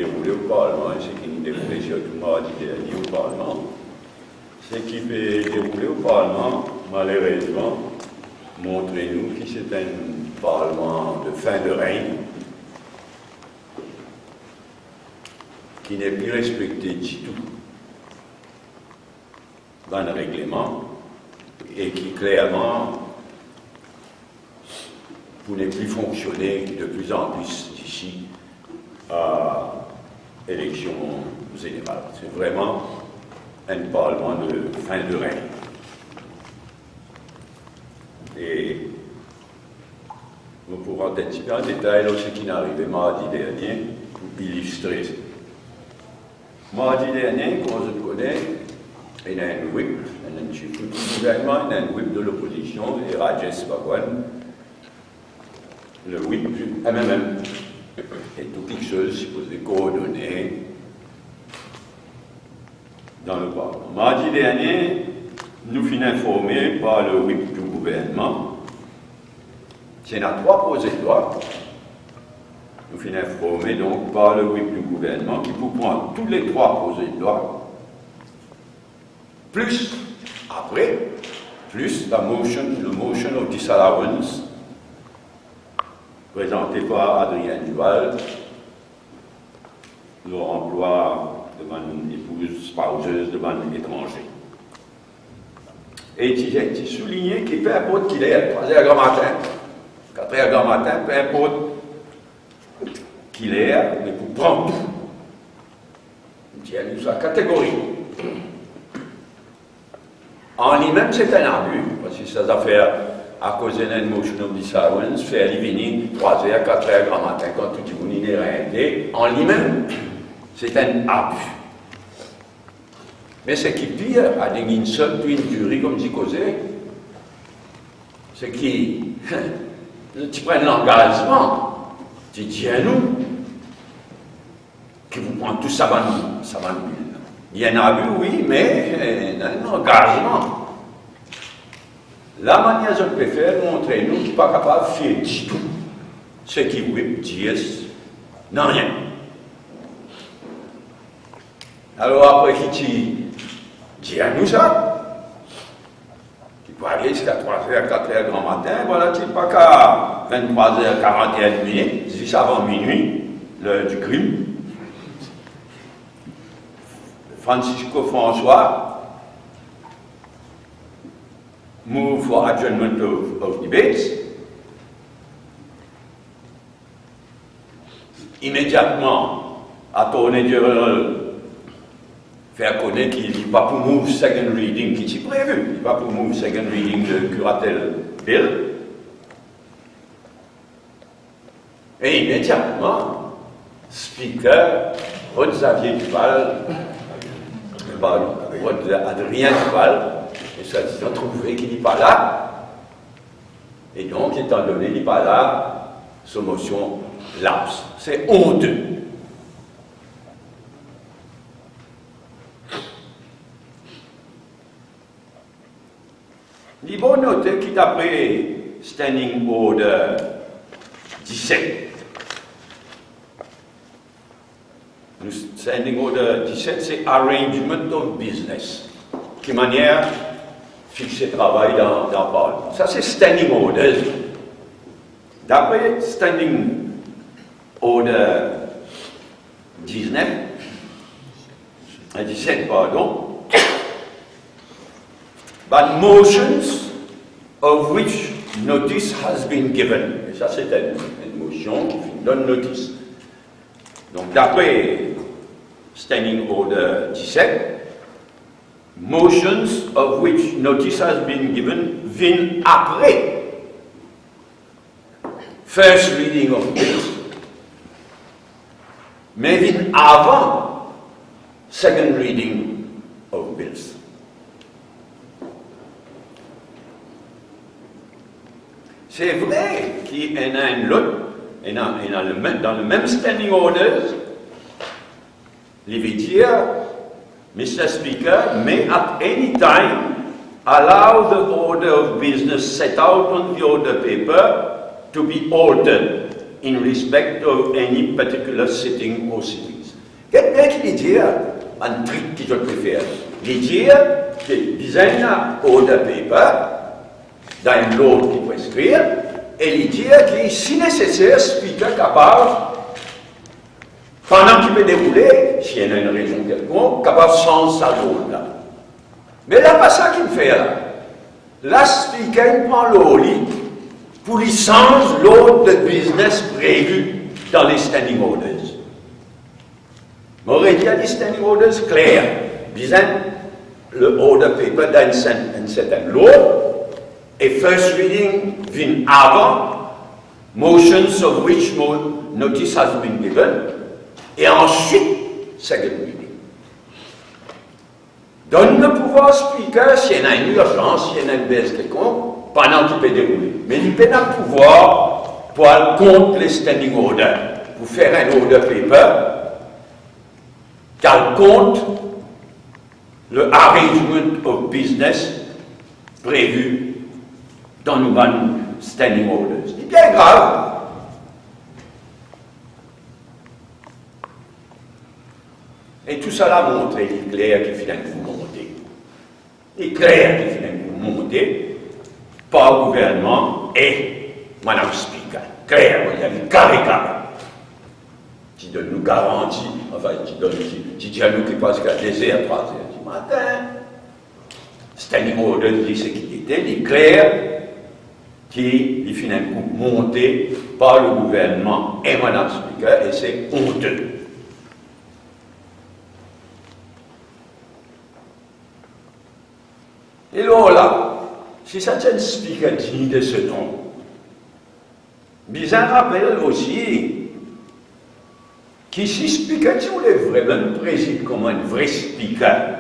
déroulé au Parlement, et ce qui nous déroulé surtout mardi dernier au Parlement. Ce qui fait dérouler au Parlement, malheureusement, montrez-nous que c'est un Parlement de fin de règne, qui n'est plus respecté du tout dans le règlement, et qui clairement ne plus fonctionner de plus en plus d'ici à l'élection générale. C'est vraiment un parlement de fin de règne. Et nous pourrons un petit peu en détail ce qui est arrivé mardi dernier pour illustrer ça. Mardi dernier, comme je le connais, il y a un whip, un chef du gouvernement, il y a un whip de l'opposition, et Rajesh Bhagwan, le whip du MMM, et tout quelque chose supposé coordonner dans le Parlement. Mardi dernier, nous fûmes informés par le whip du gouvernement. C'est y a 3 projets de loi. Nous fûmes informés donc par le whip du gouvernement qui pour prendre tous les 3 projets de loi, plus, après, plus la motion of disallowance présenté par Adrien Duval, le emploi de mon épouse spouseuse de mon étranger. Et j'ai souligné qu'il peu importe qu'il est, 3h grand matin, 4h grand matin, peu importe qu'il est, mais pour prendre tout. Il y a sa catégorie. En lui-même, c'est un abus, parce que ces affaires, à cause d'une motion of disallowance, faire venir 3h, 4h grand matin, quand tout le monde est arrêté, en lui-même, c'est un abus. Mais ce qui est pire, à une seule une durée, comme dit Causé, c'est qui, tu prends l'engagement, tu dis à nous, que vous prenez tout ça, ça va nous. Il y a un abus, oui, mais un engagement. La manière dont je préfère montrer nous qui n'est pas capable de faire du tout ce qui veut dire non rien. Alors après qui dit à nous ça, qui peut aller jusqu'à 3h, 4h grand matin, voilà, qui n'est pas qu'à 23h41 minutes, juste avant minuit, l'heure du crime. Francisco François move for adjournment of debates. Immédiatement, Attorney General faire connaître qu'il n'est pas pour move second reading qui est prévu, il n'est pas pour move second reading de curatelle bill. Et immédiatement, Speaker Rod-Xavier Duval, Adrien Duval, et ça dit, on trouvait qu'il n'est pas là. Et donc, étant donné qu'il n'est pas là, sa motion lapse. C'est honteux. Il faut noter qu'il d'après Standing Order 17. Standing Order 17, c'est Arrangement of Business. Qui manière fixer le travail dans le Parlement. Ça, c'est Standing Orders. D'après Standing Order 17, pardon, but motions of which notice has been given. Et ça, c'est une motion qui donne notice. Donc, d'après Standing Order 17, motions of which notice has been given viennent après first reading of bills, mais viennent avant second reading of bills. C'est vrai qu'il y en a une autre, dans le même standing orders, il veut dire Mr. Speaker may at any time allow the order of business set out on the order paper to be altered in respect of any particular sitting or sittings. Qu'est-ce qu'il dit, un truc que je préfère? Il dit que design order paper, dans l'autre qui peut écrire, et il dit que si nécessaire, speaker capable, pendant qu'il peut dérouler, s'il y a une raison quelconque, capable sans sa zone là. Mais là, pas ça qu'il fait là. Là, speaker prend l'eau pour licence l'autre de business prévu dans les standing orders. Mais il y a des standing orders clairs. Disant le order paper d'un certain law et first reading vient avant, motions of which notice has been given, et ensuite second reading. Donne le pouvoir speaker s'il y a une urgence, s'il y a une baisse quelconque, pendant qu'il peut dérouler. Mais il peut pas le pouvoir pour aller contre les standing orders, pour faire un order paper, qu'elle compte le arrangement of business prévu dans nos standing orders. C'est bien grave. Et tout cela montre, il est clair qu'il finit pour monter. Il est clair qu'il finit pour monter par le gouvernement et Madame Speaker. Clair, il y a une carré. Qui donne nous garantie, enfin, qui dit à nous qui passe qu'à désert, 3 heures du matin. Standing order dit ce qu'il était, il est clair qu'il finit pour monter par le gouvernement et Madame Speaker, et c'est honteux. Et là, si certains speakers disent de ce nom, bizarre rappelle aussi que si speaker, si vous voulez vraiment préside comme un vrai speaker,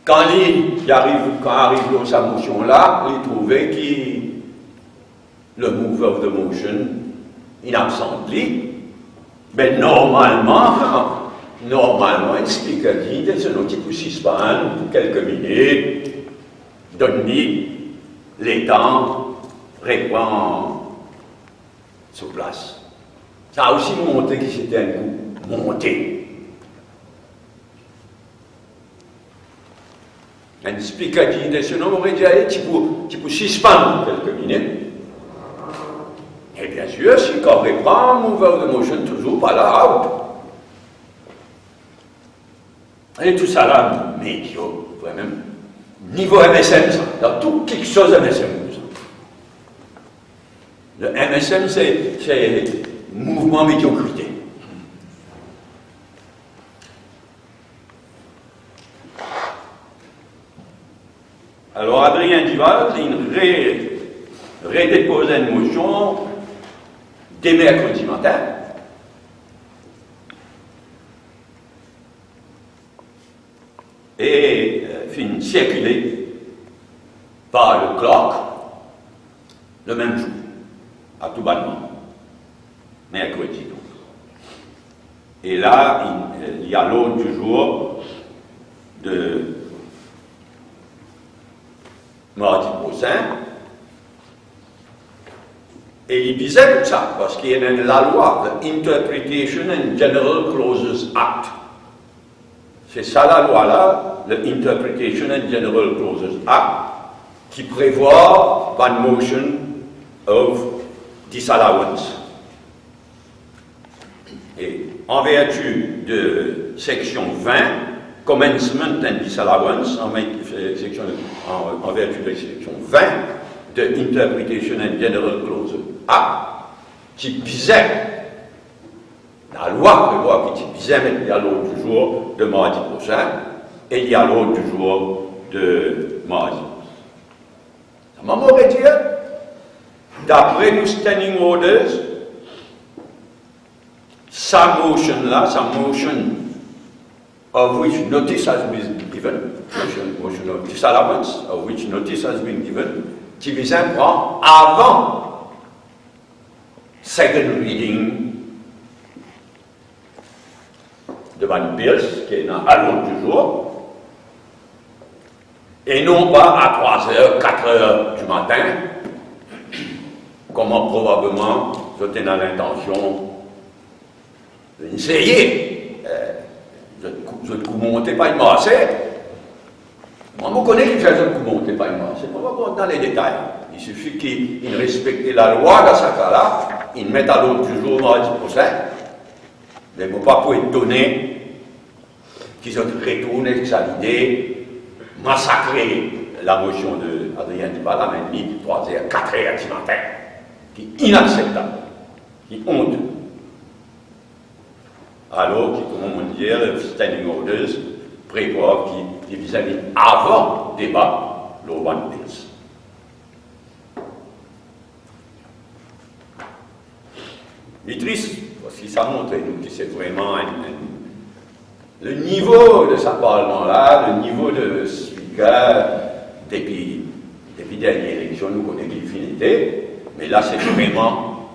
quand arrive dans sa motion-là, il trouvait que le mover of the motion, il absente lui, mais normalement, un speaker dit, c'est un petit peu suspendre pour quelques minutes, donner les temps, répondre sur place. Ça a aussi montré que c'était un coup monté. Un speaker dit, ce nom aurait dit, allez, tu peux suspendre pour quelques minutes. Et bien sûr, si quand on reprend, mover de motion toujours pas là, out. Et tout ça là, médiocre, vraiment. Niveau MSM, ça, dans tout quelque chose MSM. Le MSM, c'est mouvement médiocrité. Alors Adrien Duval, il redépose une motion dès mercredi matin. Et fin circulé par le clock le même jour, à tout bonnement, mercredi donc. Et là, il y a l'autre du jour de mardi prochain, et il disait tout ça, parce qu'il y a la loi, the Interpretation and General Clauses Act. C'est ça la loi-là, le Interpretation and General Clauses Act, qui prévoit one motion of disallowance. Et en vertu de section 20, Commencement and Disallowance, en vertu de section 20 de Interpretation and General Clauses Act, qui visait la loi prévoit qu'il disait il y a l'autre du jour de mardi prochain et il y a l'autre du jour de mardi. Ça m'a m'aurait dit, d'après nos standing orders, sa motion of which notice has been given, motion of disallowance of which notice has been given, qui visait prendre avant second reading de Van Pierce, qui est à l'autre du jour, et non pas à 3 heures, 4 heures du matin, comme probablement j'étais dans l'intention Essayez. Je ne coup monté pas une masse. Moi, je connais qui fait un coup monté pas une masse. On va voir dans les détails. Il suffit qu'il respecte la loi dans ce cas-là, il met à l'autre du jour mardi prochain. Mais il ne faut pas pour étonner qu'ils ont retourné sa idée, massacrer la motion de Adrien Dibala, mais ni 3h, 4h du matin, qui est inacceptable, qui est honteux. Alors, qui, comme on dit, le standing orders prévoit qui vis-à-vis avant débat, le One Bills. Il est triste, parce que ça montre que c'est vraiment le niveau de ce Parlement-là, le niveau de speaker, depuis dernière élection, nous connaissons l'infinité, mais là c'est vraiment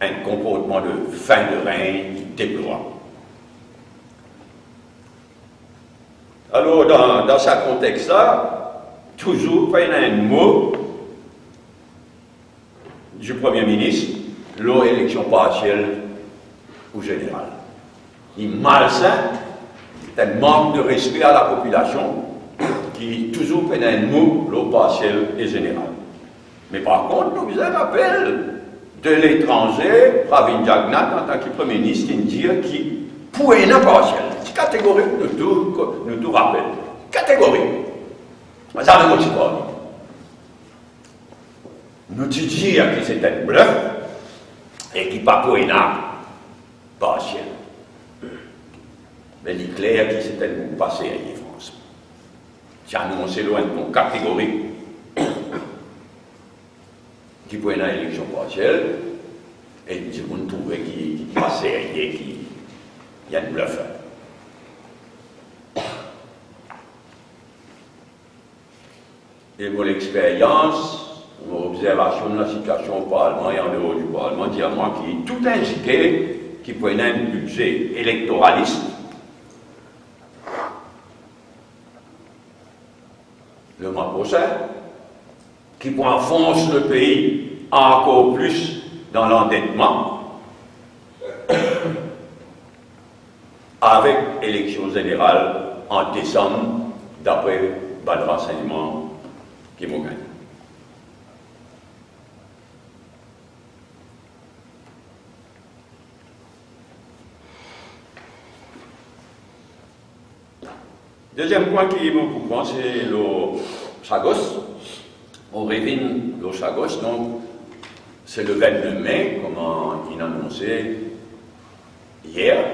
un comportement de fin de règne déplorable. Alors, dans ce contexte-là, toujours, il y a un mot du Premier ministre, l'élection partielle ou générale. Il est malsain, c'est un manque de respect à la population qui toujours fait un mot, l'eau partielle et générale. Mais par contre, nous vous avez appel de l'étranger, Pravin Jagnnath, en tant que Premier ministre, qui dit qu'il pour une partielle. C'est catégorique, nous tout rappelle. Catégorique. Ça ne nous pas. Nous disons que c'est un bluff et qu'il n'est pas pour une partielle. Mais il est clair que c'est un passé à France. C'est annoncé loin de mon catégorique qui pour une élection partielle et nous avons trouvé qu'il passait à qu'il y a un bluff. Et mon expérience, mon observation de la situation au Parlement et en dehors du Parlement, dit à moi qu'il est tout indiqué qui prenait un budget électoraliste. Le mois prochain, qui enfonce le pays encore plus dans l'endettement, avec élection générale en décembre, d'après le renseignement qui m'ont gagné. Deuxième point qui me préoccupe, c'est le Chagos. On revient le Chagos, donc c'est le 22 mai, comme il a annoncé hier.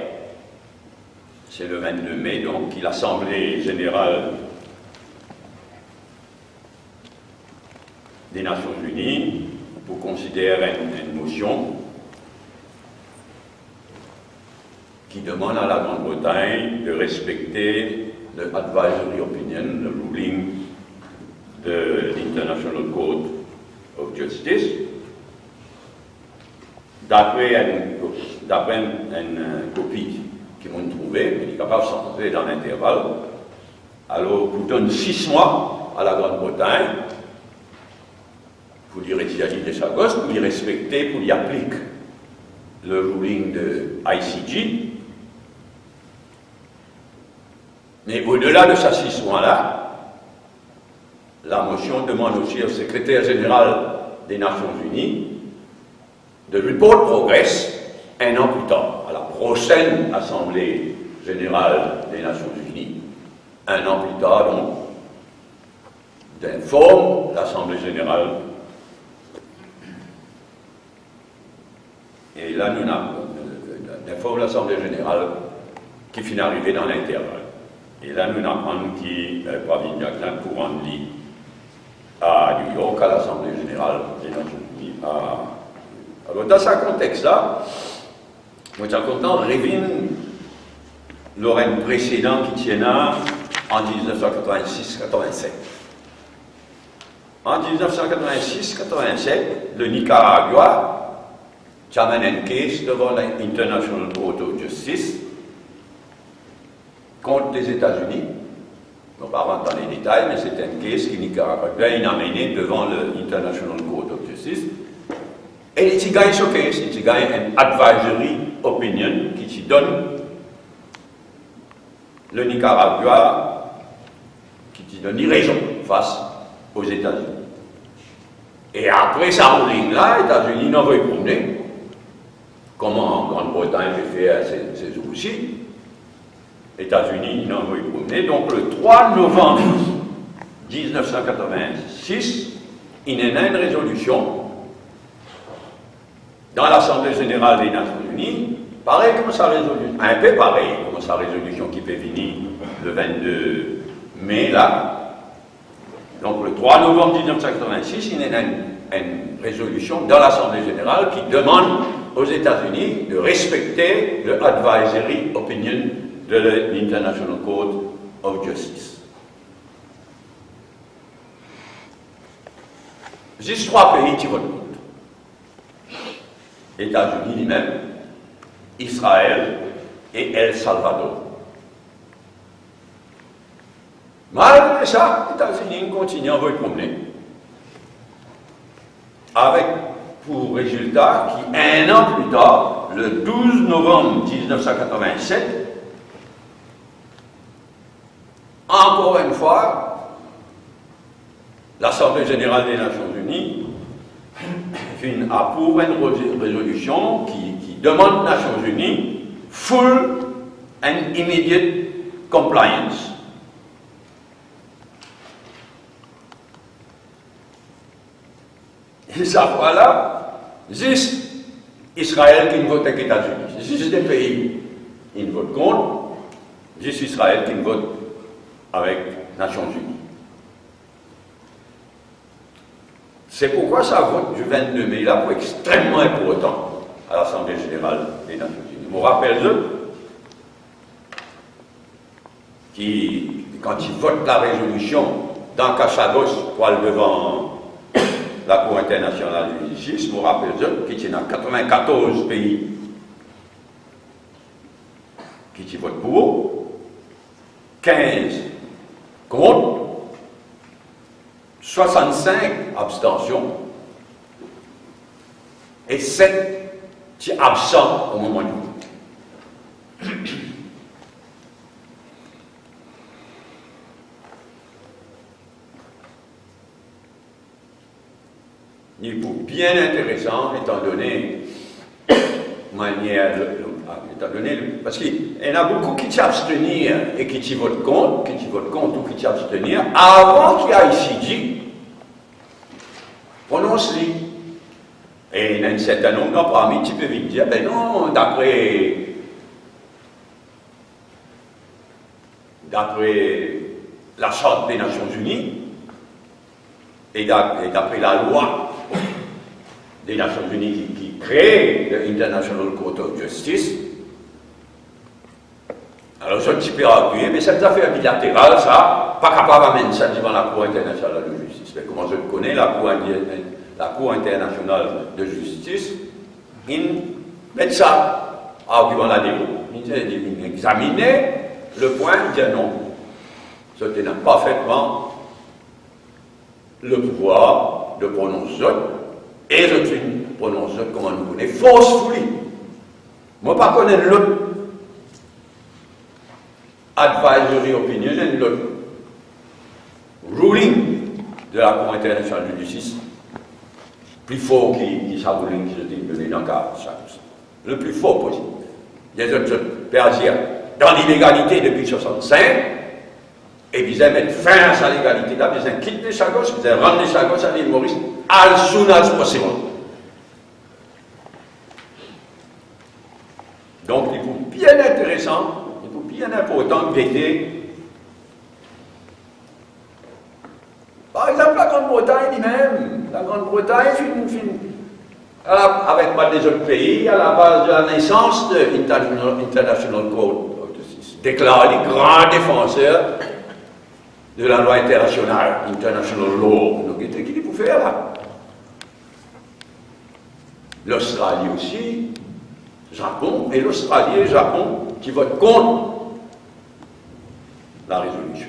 C'est le 22 mai, donc l'Assemblée générale des Nations Unies pour considérer une motion qui demande à la Grande-Bretagne de respecter le advisory opinion, le ruling de l'International Court of Justice, d'après une copie qu'ils m'ont trouvée, mais il est capable de s'entrer dans l'intervalle. Alors, vous donne 6 mois à la Grande-Bretagne pour y retirer des Chagos, pour y respecter, pour y appliquer le ruling de ICJ. Mais au-delà de ces 6 mois-là, la motion demande aussi au secrétaire général des Nations Unies de report progress un an plus tard, à la prochaine Assemblée générale des Nations Unies. Un an plus tard, donc, d'informe l'Assemblée générale. Et là, nous informe l'Assemblée générale qui finit arrivé dans l'intervalle. Et là, nous apprenons qu'il Pravin Jagnnath pour rendre à New York, à l'Assemblée générale des Nations Unies. Alors, dans ce contexte-là, moi, je suis content de revenir le règne précédent qui tient en 1986-87. En 1986-87, le Nicaragua amène un case devant l'International Court of Justice contre les États-Unis. On ne va pas rentrer dans les détails, mais c'est un case qui Nicaragua a amené devant l'International Court of Justice. Et il gagne ce case, il gagne un advisory opinion qui t'y donne le Nicaragua, qui t'y donne raison face aux États-Unis. Et après sa ruling-là, les États-Unis n'ont pas promener, comme en Grande-Bretagne fait ses aussi. Les États-Unis n'ont pas promener. Donc le 3 novembre 1986, il y a une résolution dans l'Assemblée générale des Nations Unies, pareil comme sa résolution, un peu pareil comme sa résolution qui peut venir le 22 mai là. Donc le 3 novembre 1986, il y a une résolution dans l'Assemblée générale qui demande aux États-Unis de respecter le advisory opinion de l'International Court of Justice. Juste 3 pays qui votent contre. États-Unis lui-même, Israël et El Salvador. Malgré ça, les États-Unis continuent à voter promener. Avec pour résultat qui, un an plus tard, le 12 novembre 1987, encore une fois, l'Assemblée générale des Nations Unies approuve une résolution qui demande aux Nations Unies full and immediate compliance. Et ça, voilà, juste Israël qui ne vote avec les États-Unis. Juste des pays qui ne votent contre, juste Israël qui ne vote avec les Nations Unies. C'est pourquoi ça vote du 22 mai là pour extrêmement important à l'Assemblée générale des Nations Unies. Je me rappelle qui, quand ils votent la résolution dans Cachagos pour aller devant la Cour internationale de justice, je me rappelle qu'il y a 94 pays qui votent pour, 15 contre, 65 abstentions et 7 absents au moment du vote. Il est bien intéressant, étant donné parce qu'il y en a beaucoup qui s'abstenir et qui votent contre ou qui s'abstenir avant qu'il y ait ici dit prononce-les. Et il y a un certain nombre parmi qui peuvent dire ben non, d'après la Charte des Nations Unies et d'après la loi des Nations Unies qui crée l'International Court of Justice. Alors, je ne suis pas appuyé, mais cette affaire bilatérale, ça, pas capable d'amener ça devant la Cour internationale de justice. Mais comment je le connais, la Cour internationale de justice, ils mettent ça devant la démo. Ils examinaient le point, ils disaient non. C'était parfaitement le pouvoir de prononcer. Et je prononce comme on nous connaît, forcefully. Moi, pas connaître l'autre advisory opinion et l'autre ruling de la Cour internationale de justice, plus fort qui sa ruling qui se dit donné dans le cas le plus fort possible. Les autres persistent dans l'illégalité depuis 1965, et ils mettre fin à sa légalité. Là, ils quittent les Chagos, ils rendent les Chagos à l'île Maurice as soon as possible. Donc, il faut bien intéressant, il faut bien important de guetter. Par exemple, la Grande-Bretagne lui-même, la Grande-Bretagne avec pas des autres pays, à la base de la naissance de l'International Court of Justice, déclaré les grands défenseurs de la loi internationale, international law. Donc, qu'est-ce qu'il faut faire là? L'Australie aussi, Japon, et l'Australie et le Japon qui votent contre la résolution.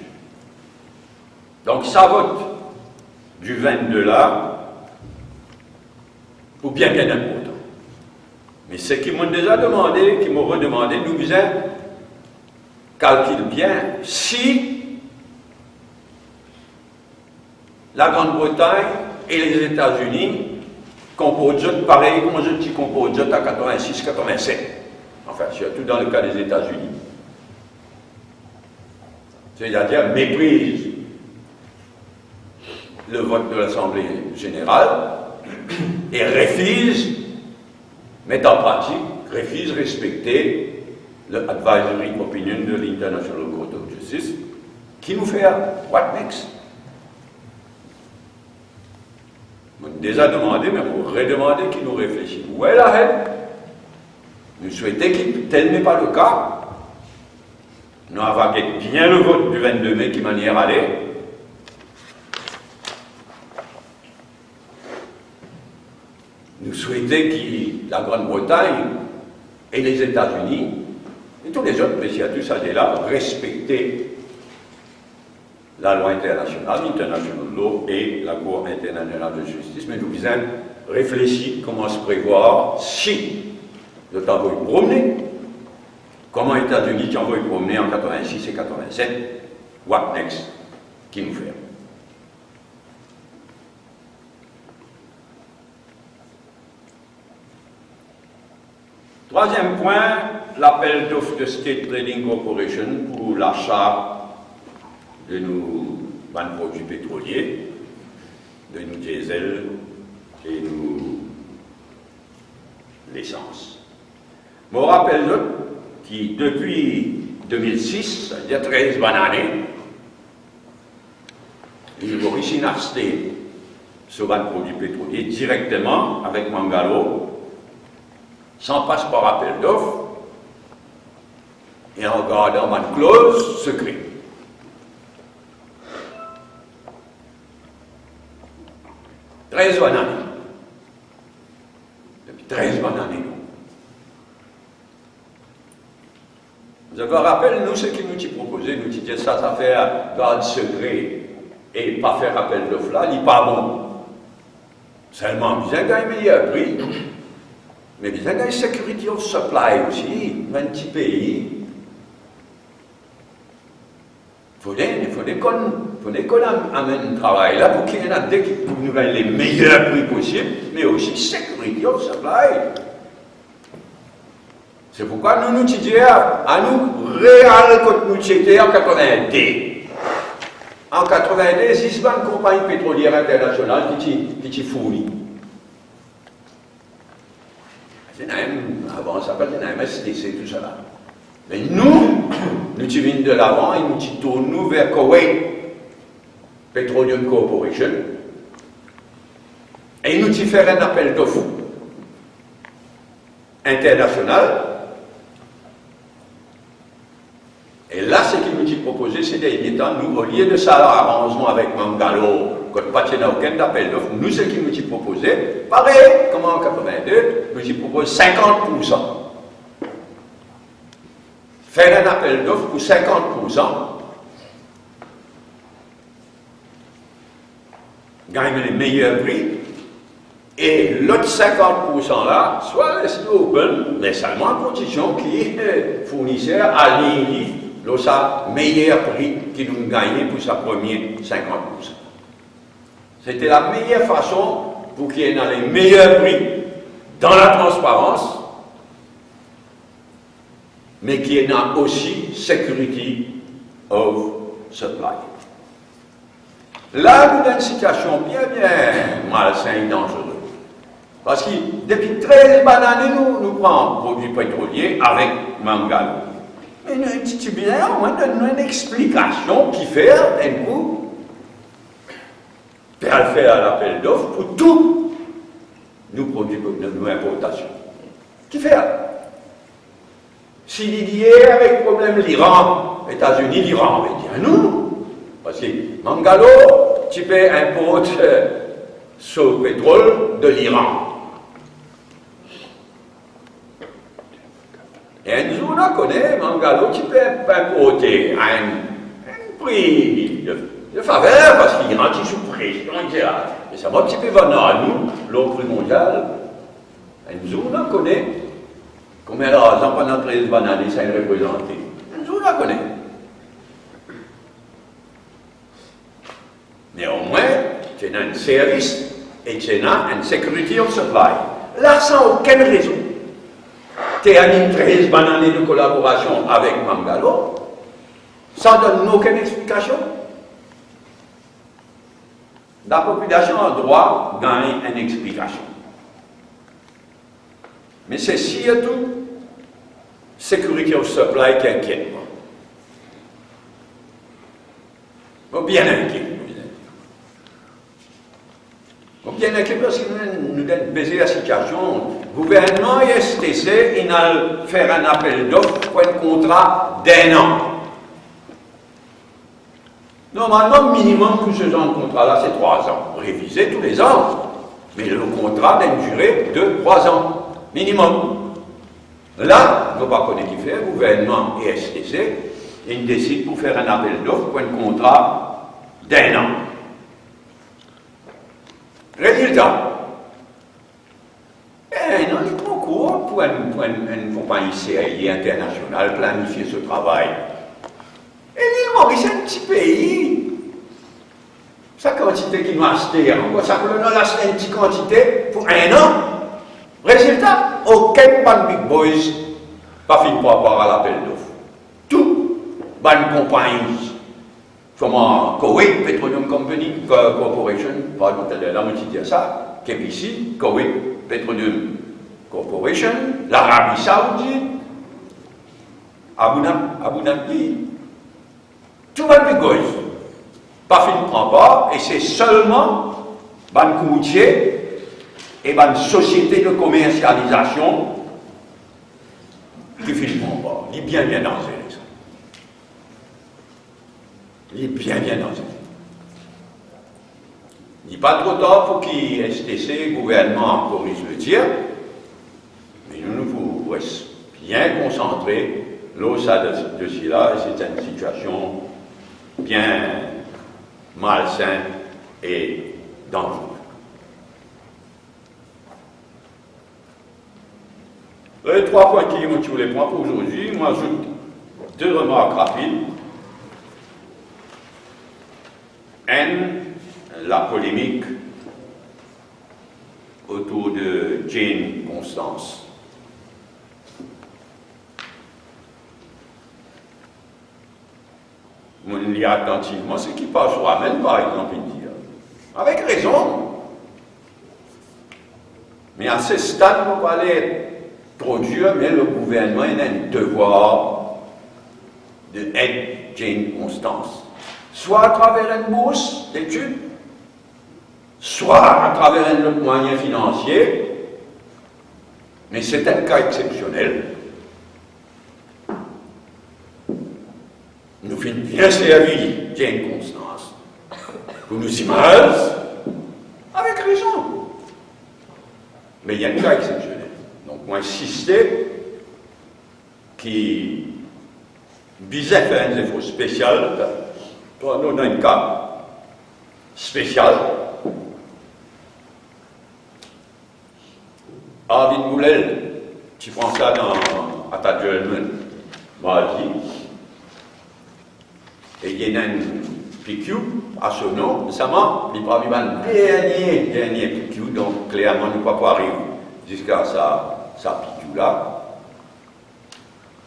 Donc, ça vote du 22 là, ou bien bien important. Mais ce qu'ils m'ont déjà demandé, qu'ils m'ont redemandé, nous disons, calcule bien, si la Grande-Bretagne et les États-Unis composent pareil comme je dis composent à 86-87. Enfin, surtout dans le cas des États-Unis. C'est-à-dire méprise le vote de l'Assemblée générale et refuse, mettre en pratique, refuse respecter le advisory opinion de l'International Court of Justice, qui nous fait what next? On nous déjà demandé, mais on redemandé qu'il nous réfléchisse. Well ahead. Nous souhaitons que tel n'est pas le cas. Nous avons bien le vote du 22 mai qui manière aller. Nous souhaitons que la Grande-Bretagne et les États-Unis et tous les autres pays à tous là respecter la loi internationale, l'international law et la Cour internationale de justice. Mais nous devons réfléchir comment se prévoir si le temps va y promener. Comment les États-Unis qui envoient promener en 86 et 87, what next? Qui nous fait? Troisième point, l'appel d'offres de State Trading Corporation pour l'achat de nos produits pétroliers, de nos diesel et nos l'essence. Je me rappelle qui, depuis 2006, c'est-à-dire 13 bonnes années, ils ont ici acheté ce produit pétrolier directement avec Mangalo, sans passer par appel d'offres et en gardant une clause secrète. Depuis 13 bonnes années. Vous avez rappelé, nous, ce qui nous dit proposé, nous dit ça fait garde secret et pas faire appel d'offres là, il n'est pas bon. Seulement, vous avez gagné meilleur prix, mais vous avez gagné security of supply aussi, dans un petit pays. Il faut qu'on amène un travail là pour qu'il y ait pour nous gagner les meilleurs prix possibles, mais aussi security of supply. C'est pourquoi nous disons à nous, réel quand nous étions en 82. En 82, 6 bonnes compagnies pétrolières internationales qui fournissent. Avant, ça s'appelle un MSTC, tout ça là. Mais nous venons de l'avant et nous tournons vers Kuwait Petroleum Corporation et nous faisons un appel d'offres international. Et là, ce qui nous est proposé, c'est d'éviter, nous, au lieu de ça, arrangement avec Mangalo, quand pas de aucun appel d'offres, nous, ce qui nous est proposé, pareil, comme en 82, nous y propose 50%. Faire un appel d'offres pour 50%, gagner les meilleurs prix, et l'autre 50% là, soit rester open, mais seulement en condition qui fournisseur aligne le meilleur prix qui nous gagne pour sa première 50%. C'était la meilleure façon pour qu'il y ait les meilleurs prix dans la transparence, mais qu'il y ait aussi security of supply. Là, nous avons une situation bien malsaine et dangereuse. Parce que depuis 13 années, nous prenons produits pétroliers avec Mangalo. Mais nous disons bien, on donne une explication qui fait un coup, faire l'appel d'offres pour tous nos produits de nos importations. Qui fait? S'il est lié avec le problème l'Iran, États-Unis, l'Iran, on va dire nous. Parce que Mangalo, tu peux importer ce pétrole de l'Iran. Et nous, on connaît Mangalo qui peut importer un prix de faveur parce qu'il rentre sous pression, etc. Mais ça va un petit peu venir à nous, l'autre prix mondial. Et nous, on connaît Combien d'argent pendant 13 bonnes années ça a représenté? Je la connais. Néanmoins, c'est un service et c'est un security of supply. Là, sans aucune raison. Tu as mis 13 bonnes années de collaboration avec Mangalo, sans donner aucune explication. La population a droit de gagner une explication. Mais c'est surtout security of supply qui inquiète. Bien inquiet. Bien inquiet parce que nous avons baisé la situation. Le gouvernement et STC, ils ont fait un appel d'offres pour un contrat d'1 an. Normalement, le minimum pour ce genre de contrat-là, c'est 3 ans. Révisé tous les ans. Mais le contrat a une durée de 3 ans. Minimum. Là, je ne sais pas connaître qui fait, le gouvernement et STC, ils décident pour faire un appel d'offres pour un contrat d'1 an. Résultat, non, il est trop court pour une compagnie sérieuse internationale planifier ce travail. Et l'île Maurice, c'est un petit pays. Sa quantité qu'il nous a acheté, ça peut nous acheter une petite quantité pour 1 an. Résultat, aucun ban Big Boys pas fini pour avoir à l'appel d'offres. Tout ban compagnie. Comme Kuwait Petroleum Company Corporation, pardon, là, on dit ça, KPC, Kuwait Petroleum Corporation, l'Arabie Saoudite, Abu Dhabi, tout le monde gosse. Pas fini prend pas, et c'est seulement ban routier et ban société de commercialisation qui finit prend pas. Il est bien dansé. Il est bien dansé. Il n'est pas trop tard pour qu'il STC, le gouvernement, corrige le tir, mais nous nous restons bien concentrés. L'eau, ça de cela, c'est une situation bien malsaine et dangereuse. Les 3 points qui ont tous les points pour aujourd'hui, moi j'ajoute 2 remarques rapides. La polémique autour de Jane Constance. On lit attentivement ce qui passe sur Amen, par exemple, il dit. Avec raison. Mais à ce stade, on ne peut pas aller trop dur, mais le gouvernement a un devoir d'aider Jane Constance. Soit à travers une bourse d'études, soit à travers un autre moyen financier, mais c'est un cas exceptionnel. Nous finissons bien servi, Jane Constance, pour nous images, avec raison. Mais il y a un cas exceptionnel. Donc, moi, insister qui visait à faire un effort spécial. Nous avons un cas spécial. Arvin Boulel, tu prends ça à ta German, m'a dit, et il y a un PQ à son nom, récemment, il prend le dernier PQ, donc clairement, nous ne pouvons pas arriver jusqu'à sa PQ là.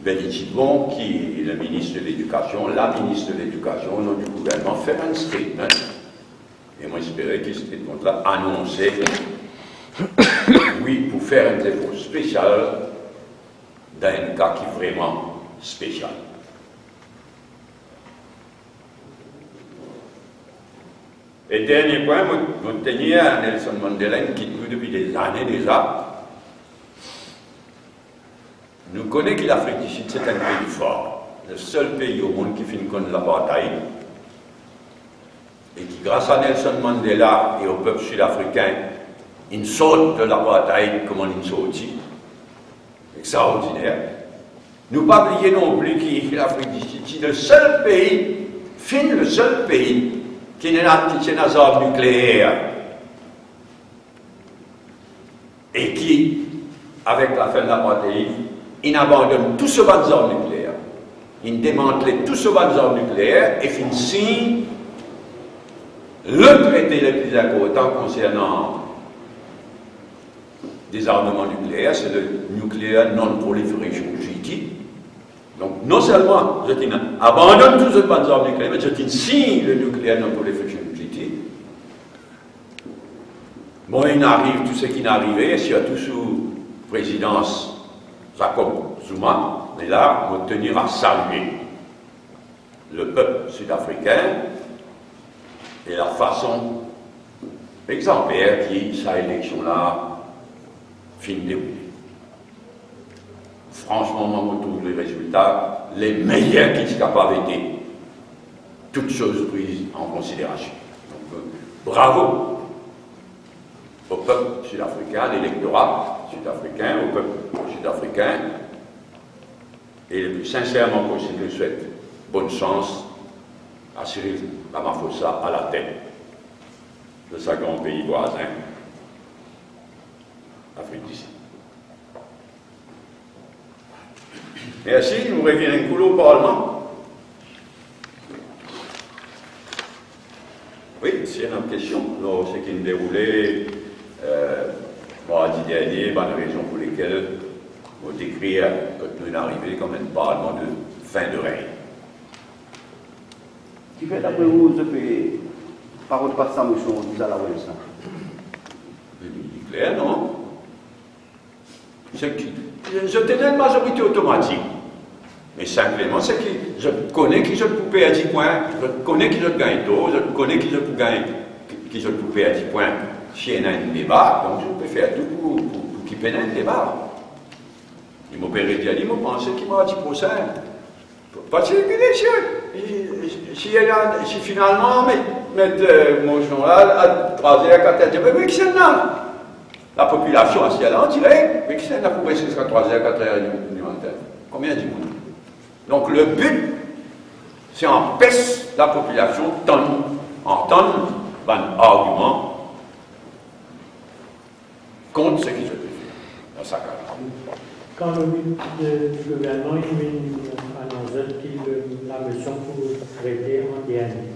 Bénédicte Bon, qui est le ministre de l'Éducation, la ministre de l'Éducation, au nom du gouvernement, fait un statement. Et moi, j'espérais que ce statement-là annonçait, oui, pour faire un effort spécial dans un cas qui est vraiment spécial. Et dernier point, je tenais à Nelson Mandela, qui nous depuis des années déjà. Nous connaissons que l'Afrique du Sud, c'est un pays fort. Le seul pays au monde qui finit contre l'apartheid. Et qui, grâce à Nelson Mandela et au peuple sud-africain, il saute de l'apartheid comme on est sorti. Extraordinaire. Nous ne pas oublier non plus que l'Afrique du Sud est le seul pays, le seul pays, qui n'a une arme nucléaire. Et qui, avec la fin de l'apartheid, il abandonne tout ce bas armes nucléaires. Il démantelait tout ce bas armes nucléaires et il signe le traité le plus important concernant des armements nucléaires, c'est le Nuclear Non-Proliferation Treaty. Donc, non seulement je abandonne tout ce bas armes nucléaires, mais je signe le Nuclear Non-Proliferation Treaty. Bon, il arrive tout ce qui n'est arrivé, surtout sous présidence Jacob Zuma, mais là, on va tenir à saluer le peuple sud-africain et la façon exemplaire qui, sa élection-là, fin déroulée. Franchement, moi, je trouve les résultats les meilleurs qui soient capables d'être, toutes choses prises en considération. Donc, bravo au peuple sud-africain, à l'électorat sud-africain, au peuple sud-africain, et le plus sincèrement possible, je souhaite bonne chance à Cyril Ramaphosa à la tête de sa grand pays voisin, Afrique du Sud. Merci, nous revenons au Parlement. Oui, c'est une question. Ce qui nous déroulait, mardi dernier, la raison pour laquelle on décrit que nous sommes arrivés comme un Parlement de fin de règne. Qui fait d'après vous, je peux parole pas ça, monsieur, on dit à la Ouest. C'est clair, non? Je tenais une majorité automatique. Mais simplement, c'est que je connais qui je peux à 10 points, je connais qui je gagne d'eau, je connais qui je peux gagner, qui je peux à 10 points si il y a un débat, donc je peux faire tout pour qu'il y ait un débat. Il m'a dit, il m'a pensé qu'il m'a dit pour ça. Parce que si finalement, mettre mon journal à 3h, 4h, mais qui c'est là? La population, si elle en dirait, mais qui c'est là pour rester jusqu'à 3h, 4h du matin? Combien du monde? Donc le but, c'est empêcher la population d'entendre un argument contre ce qui se fait dans sa carrière. Quand le but du gouvernement annonce la motion pour traiter en dernier,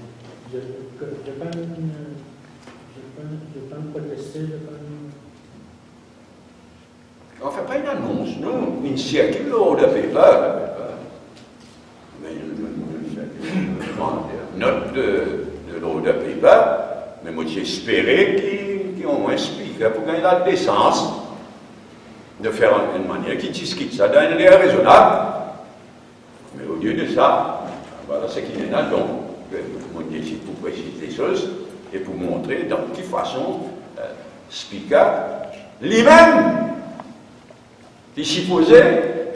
je peux protester, On ne fait pas une annonce, non, une circule au de paper. Mais note de l'eau de paper, mais moi j'espérais qu'ils ont expliqué pour gagner la décence de faire une manière qui discute ça d'un l'air raisonnable. Mais au lieu de ça, voilà ce qu'il y en a donc. Moi décide pour préciser les choses et pour montrer dans quelle façon Speaker lui-même qui supposait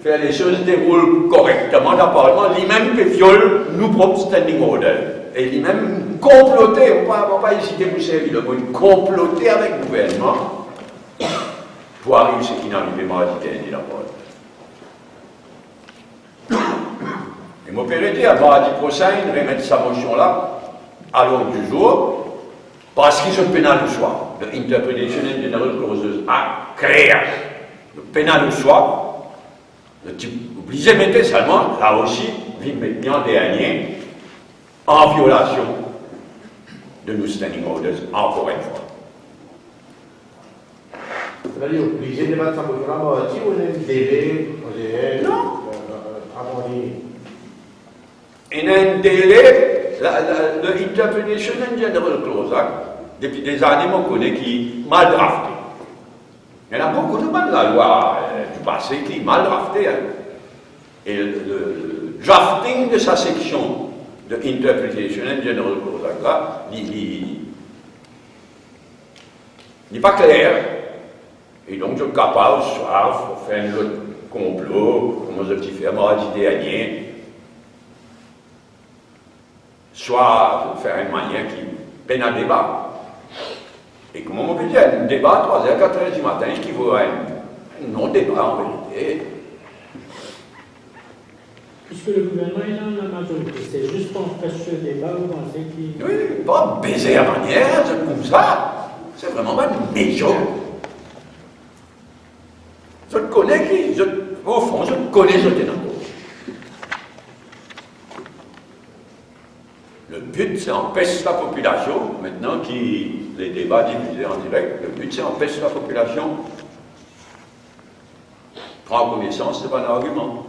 faire les choses déroulent correctement dans le Parlement, lui-même qui viole nos propres standing orders. Et lui-même comploter, on ne va pas hésiter pour servir le mot, comploter avec le gouvernement pour arriver à ce qui n'est arrivé mardi dernier d'abord. Et mon père dit à mardi prochain, il remettre sa motion-là à l'ordre du jour, parce qu'ils ont pénal le choix. The Interpretation and General Clauses Act crée le pénal le choix. Le type obligé de mettre seulement, là aussi, vite maintenant dernier, en violation de nos standing orders, encore une fois. C'est-à-dire obligé de mettre sa motion là, si on a un délai, non. Avant Il y a un délai, le Interpretation and General Clause Act, depuis des années, on connaît qui est mal drafté. Il y en a beaucoup de mal de la loi du passé qui est mal drafté. Hein. Et le drafting de sa section de Interpretation and General Clause Act, là, il n'est pas clair. Et donc, je suis capable, soit faire un autre complot, comme je fait mardi dernier, soit faire une manière qui peine à débat. Et comme on peut dire, un débat à 3h, 4h du matin qui vaut un non-débat en vérité. Puisque le gouvernement est dans la majorité, c'est juste qu'on fait ce débat, vous pensez qu'il... Oui, pas baiser à manière, c'est comme ça. C'est vraiment pas médiocre. Je connais qui, Au fond, je connais ce ténor. Le but, c'est empêcher la population, maintenant les débats diffusés en direct, le but, c'est empêcher la population. Prendre connaissance, c'est pas un argument.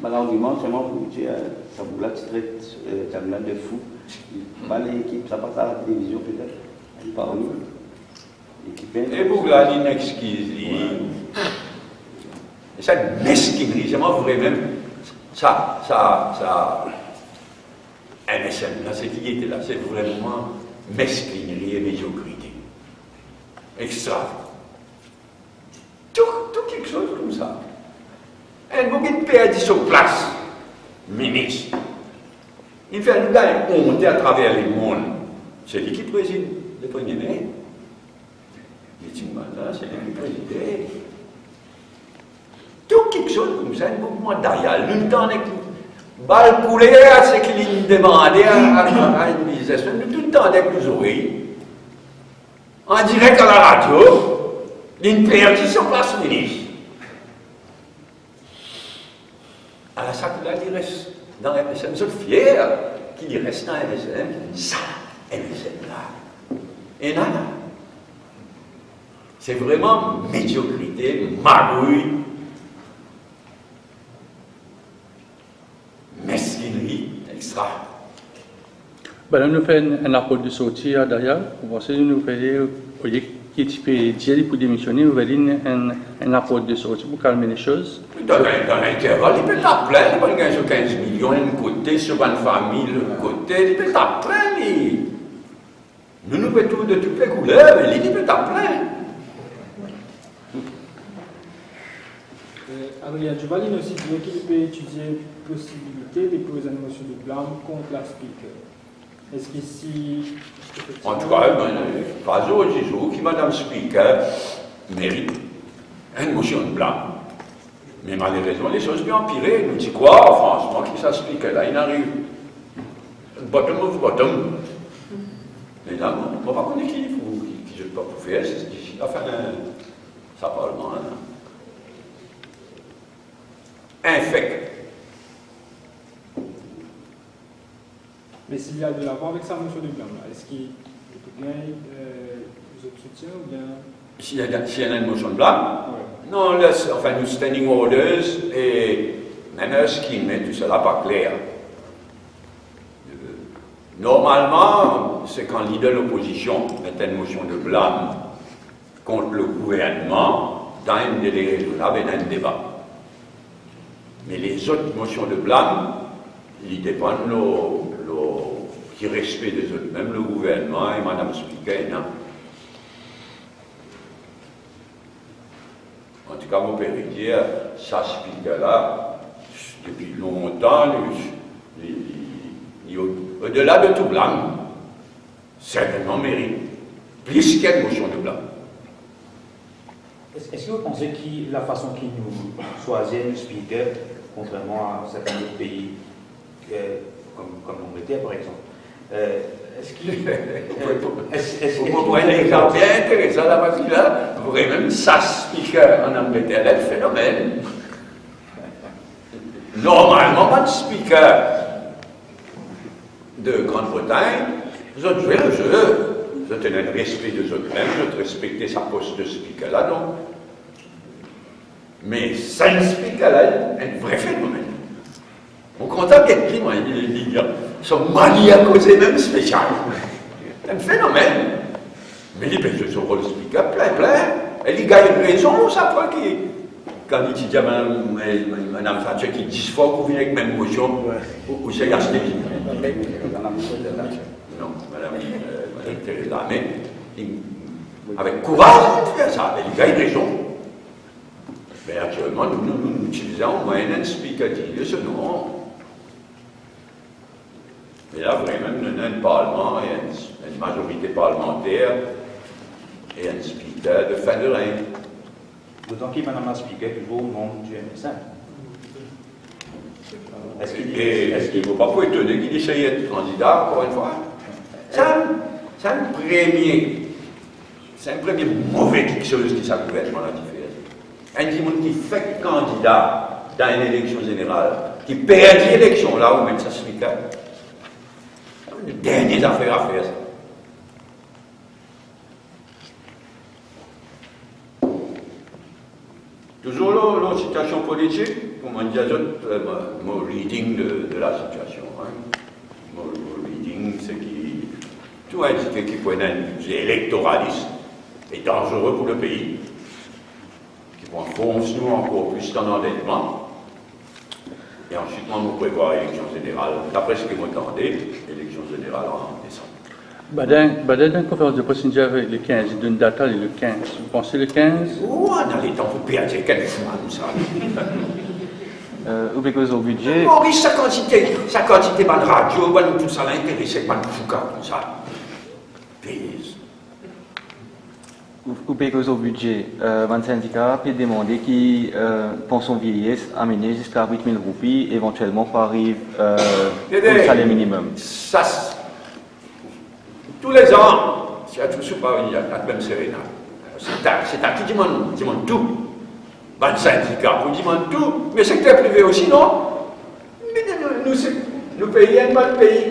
L'argument, seulement pour dire, ça vous l'a traite, ça vous l'a de fou. Pas l'équipe, ça passe à la télévision peut-être. Il parle. Et pour là, l'inexquise, cette mesquinerie, c'est moi vrai même, ça, MSN, là, c'est qui était là, c'est vraiment mesquinerie et médiocrité. Extra. Tout quelque chose comme ça. Un bouquet de perdre sur place, ministre. Il fait un gars honte à travers les mondes. C'est lui qui préside le premier mai. C'est lui qui préside. Tout quelque chose comme ça, un mouvement derrière. Longtemps, avec balle coulée, c'est qu'il demandait à une business. Tout le temps avec nos oreilles. En direct à la radio, il perdit sur place ministre. À la sac là, il reste dans MSN. Je suis fier qu'il reste dans MSN. Ça, MSN là. Et là, c'est vraiment médiocrité, magouille, mesquinerie, extra. Ben, nous faisons un rapport de sortie d'ailleurs. Vous voyez, nous faisons, au lieu qui peut dire pour démissionner, vous faisons un rapport de sortie pour calmer les choses. Dans l'intervalle, il peut être plein, il peut gagner sur 15 millions d'un côté, sur une famille de l'autre côté, il peut être plein. Nous faisons tout de toutes les couleurs, mais il peut être plein. Adrien Duval aussi dit qu'il peut étudier la possibilité de poser une motion de blâme contre la speaker. Est-ce qu'ici... En tout cas, pas aujourd'hui, que Mme Speaker mérite une motion de blâme. Mais malheureusement, les choses ont empiré. Nous disons quoi, franchement, qui ça Speaker là, il arrive. Bottom of bottom. Mais là, on ne va pas connaître qui je ne peux pas faire, c'est d'ici la fin de ça parlement. Infect. Mais s'il y a de l'avant avec sa motion de blâme, est-ce qu'il peut bien vous autres soutiens ou bien... S'il y a une motion de blâme, ouais. non, enfin, nous standing orders et même un scheme, tout cela pas clair. Normalement, c'est quand le leader de l'opposition met une motion de blâme contre le gouvernement dans un délai raisonnable et dans un débat. Mais les autres motions de blâme, ils dépendent du respect des autres, même le gouvernement et Mme Speaker, non. En tout cas, mon père dire, ça Speaker-là, depuis longtemps, au-delà de tout blâme, certainement mérite plus qu'une motion de blâme. Est-ce que vous pensez que la façon qu'il nous choisit le speaker, contrairement à certains autres pays, comme l'Angleterre par exemple, est-ce qu'il... Vous comprenez, c'est bien intéressant là, parce que là, vous voyez même ça speaker en Angleterre, là, le phénomène. Normalement, pas de speaker de Grande-Bretagne, vous avez joué le jeu. Vous tenez le respect de eux-mêmes, vous respectez sa poste de speaker là, non. Mais ça, le speaker là, un vrai phénomène. On compte qu'être qui, moi, ils sont maniés à causer même spécial. C'est un phénomène. Mais il peut jouer son rôle de speaker plein. Et il gagne raison, ça fois qu'il. Quand il dit à Mme Thatcher qui 10 fois qu'on vient avec même motion, ou c'est acheté. Non, Madame Theresa May, avec courage, il fait ça, il gagne raison. Mais actuellement, nous utilisons en moyenne un speaker digne de ce nom. Mais là, vraiment, nous avons un parlement et une majorité parlementaire et un speaker de fin de règne. D'autant que Mme la speaker toujours au nom du MSN. Est-ce qu'il ne faut pas pour étonner qu'il essaye d'être candidat, encore une fois? C'est un premier mauvais quelque chose qui ça gouvernement a fait. un monde qui fait candidat dans une élection générale, qui perd l'élection là où même ça se fait. Les dernières affaires à faire, ça. Toujours la situation politique, comme on dit, mon reading de la situation. Mon reading, c'est qui, tout indiqué qui prennent un budget électoraliste et dangereux pour le pays, qui vont enfoncer nous encore plus dans l'endettement. Et ensuite, on prévoit l'élection générale, d'après ce que vous entendez, l'élection générale en décembre. Dans la conférence de presse avec le 15, il donne une date, le 15. Vous pensez le 15? Oh, on a les temps pour perdre, quel fou, ça. Ou because au budget, Maurice, sa quantité de radio, tout ça l'intéressait pas de fouca comme ça. Pays. ou because au budget, un syndicat peut demander qui pension vieillesse amener jusqu'à 8 000 roupies, éventuellement pour arriver au salaire minimum. Ça, tous les ans, c'est à tout ce pas il y a même Serena. C'est à qui demande tout. Ben, syndicat, vous demande tout, mais secteur privé aussi, non? Mais nous payons un pays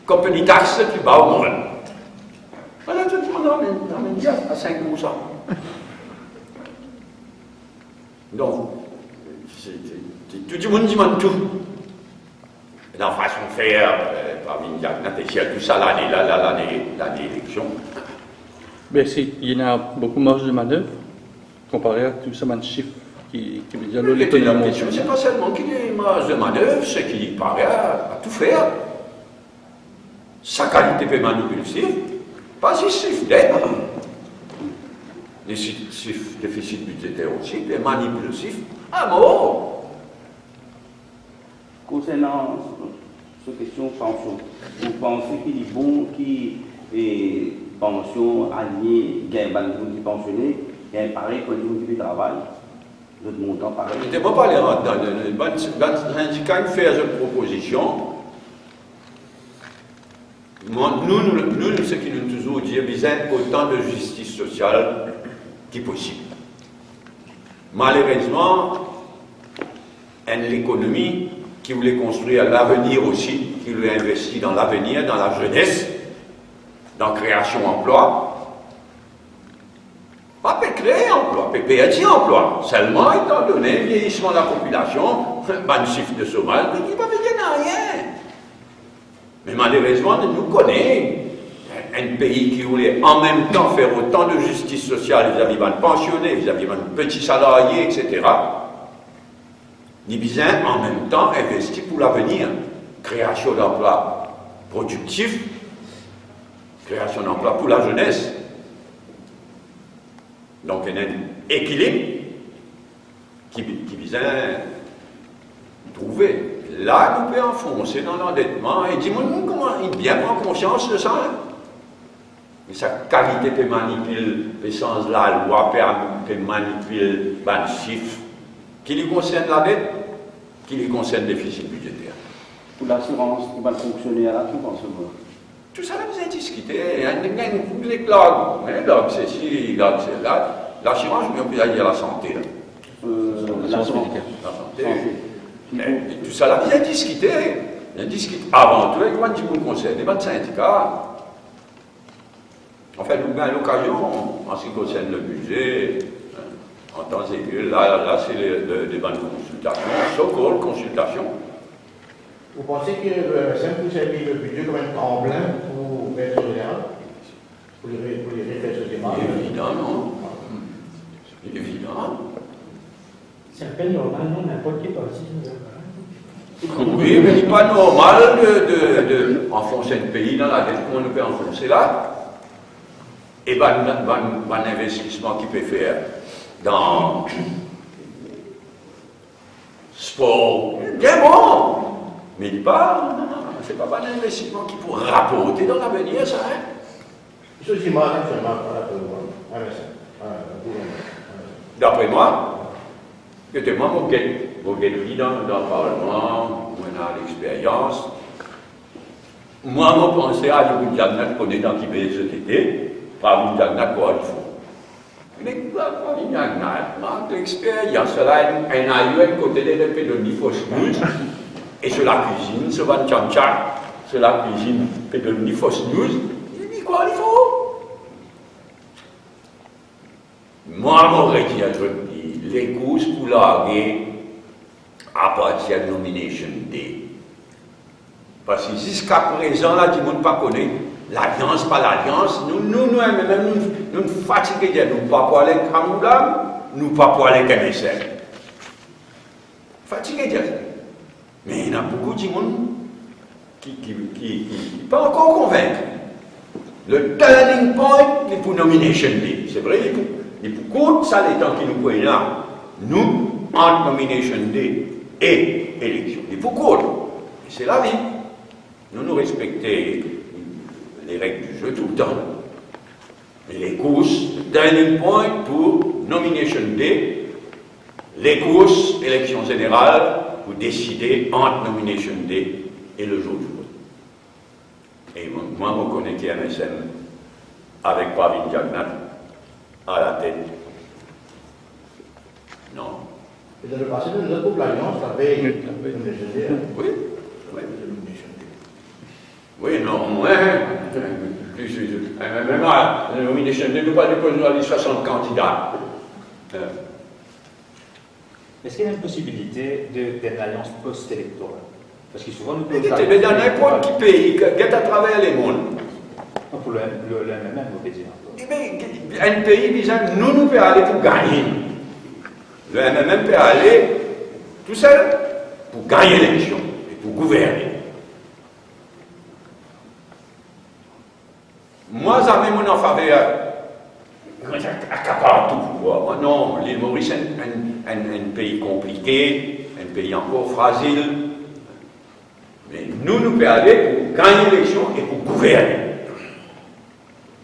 comme une taxe le plus bas au monde. Voilà, tout le monde amène à 5%. Donc, tout le monde demande tout. Dans la façon de faire, tout ça l'année élection. Ben, il y en a beaucoup de marge de manœuvre comparé à tout ce chiffre qui veut dire l'économie. C'est pas seulement qu'il y a une marge de manœuvre, c'est qu'il paraît à tout faire. Sa qualité peut manipulative, pas si chiffre d'aide. Les déficits budgétaires aussi, les manipulatifs, à mort. Concernant cette question pension, vous pensez qu'il est bon qui pension alliée, gain qui pensionné, et un pareil que le qui travaille, le montant pareil. Je ne vais pas parler dans le syndicat qui fait cette proposition. Nous, ce qui nous toujours dit, c'est autant de justice sociale qui possible. Malheureusement, l'économie qui voulait construire l'avenir aussi, qui voulait investir dans l'avenir, dans la jeunesse, dans la création d'emplois, pas peut créer emploi, peut perdre emploi. Seulement, étant donné le vieillissement de la population, un chiffre de chômage, mais qui ne va venir rien. Mais malheureusement, nous connaissons un pays qui voulait en même temps faire autant de justice sociale vis-à-vis des pensionnés, vis-à-vis des petits salariés, etc. Ni bien en même temps investir pour l'avenir. Création d'emplois productifs, création d'emplois pour la jeunesse. Donc, il y a un équilibre qui vise à trouver. Là, nous pouvons enfoncer dans l'endettement et dire, comment il bien prend conscience de ça. Hein? Et sa qualité peut manipuler, le sens de la loi peut manipuler le chiffre qui lui concerne la dette, qui lui concerne le déficit budgétaire. Pour l'assurance qui va fonctionner à la tout en ce moment. Tout ça, vous avez discuté. Il y a des logs, c'est ci, log, c'est là. L'assurance, mais on peut dire la santé. L'assurance médicale. La santé. Mais tout ça, là, vous avez discuté. Vous avez discuté avant tout avec moi, du conseil, des syndicats. En fait, nous avons l'occasion, en ce qui concerne le budget, en temps et lieu, là c'est des bonnes consultations, so-called consultations. Vous pensez que le MSM peut servir le budget comme un tremplin pour mettre général, pour les réflexions des marges? Évidemment, non. Évidemment. C'est un peu normal, non? N'importe qui parti. Oui, mais ce n'est pas normal d'enfoncer un pays dans la dette comme on peut enfoncer là. Et un investissement qu'il peut faire dans sport, bien bon. Mais il pas, c'est pas un investissement qui pourrait rapporter dans l'avenir, ça. Hein? Je dis mal, D'après moi, que moi, mon vie dans le Parlement, on a l'expérience. Moi, je pensais à une diagnostic qu'on est dans qui veut cet été, par une diagnostic quoi il faut. Mais il y a d'expérience. Là, on a eu un côté de pédonie fausse news, et sur la cuisine, sur la tchancha, sur la cuisine pédonie fausse news, il dit quoi il faut? Moi, m'aurais dit, je dis, les courses pour larguer à partir de Nomination Day. Parce que jusqu'à présent, là, tout le monde ne connaît l'alliance, pas l'alliance. Nous fatigués, nous ne pas pour aller avec Kamoudam, nous pas pour aller avec MSN. Fatigués, mais il y a beaucoup de monde qui ne sont pas encore convaincus. Le turning point, c'est pour Nomination Day. C'est vrai, il est pour court, ça, les temps qui nous prennent là. Nous, entre Nomination Day et élection. Il est pour court. C'est la vie. Nous respectons les règles du jeu tout le temps. Et les courses, le turning point pour Nomination Day, les courses, élection générale, pour décider entre Nomination Day et le jour du vote. Et moi, je connais qui est MSM avec Pravin Jagnat à la tête. Non. Et dans le passé, nous avons pour l'Alliance, la veille, oui. Oui, non, moins. Même à la nomination, nous pas déposer 60 candidats. Est-ce qu'il y a une possibilité d'une alliance post-électorale? Parce que souvent nous mais dans n'importe qui pays, qui à travers les mondes. Pour le MMM, vous pouvez dire. Un pays disant, nous pouvons aller pour gagner. Le MMM peut aller tout seul pour gagner l'élection et pour gouverner. Moi, j'avais mon en faveur. Accapare tout pouvoir. Moi, non, l'île Maurice est un pays compliqué, un pays encore fragile. Mais nous pouvons aller pour gagner l'élection et pour gouverner.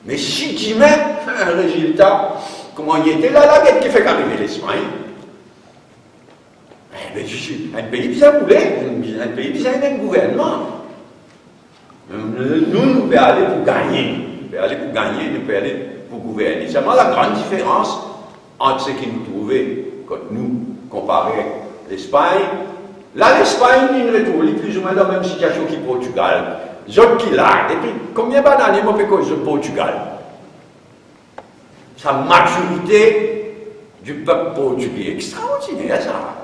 Mais si tu mets un résultat, comment il était là, la guette qui fait qu'arriver l'Espagne, un pays bizarre voulait, un pays bizarre un gouvernement. Nous pouvons aller pour gagner. Nous pouvons aller pour gagner, nous pouvons aller pour gouverner. C'est vraiment la grande différence entre ce qui nous trouvait quand nous comparons avec l'Espagne. Là, l'Espagne, il retrouve plus ou moins dans la même situation que le Portugal. Zone qui là, depuis combien d'années on peut causer le Portugal? Sa maturité du peuple portugais, extraordinaire ça.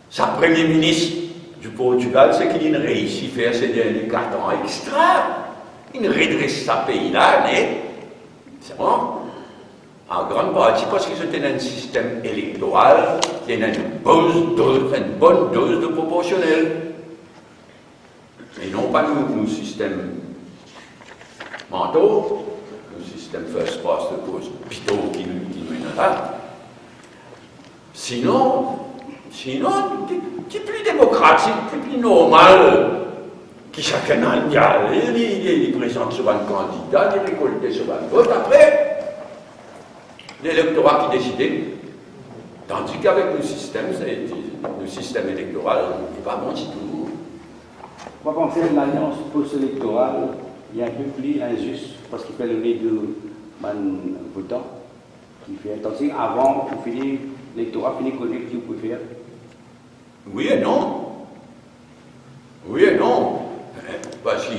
Sa premier ministre du Portugal, c'est qu'il a réussi à faire ces derniers 4 ans extra. Il redresse sa pays-là, mais c'est bon. En grande partie parce que c'était un système électoral qui a une bonne dose de proportionnel. Et non pas nos systèmes mentaux, nos systèmes first past the post, plutôt qui nous mènent là. Sinon, c'est plus démocratique, c'est plus normal que chacun a le diable. Il présente sur un candidat, il récolte sur un vote. Après, l'électorat qui décidait. Tandis qu'avec nos systèmes électoraux, on n'est pas bon du tout. Moi, je pense que l'alliance post-électorale est un peu plus injuste parce qu'il fait le nez de votant qui fait. Tandis qu'avant, pour finir l'électorat, finir connaître qui vous préfère. Oui et non. Oui et non. Parce que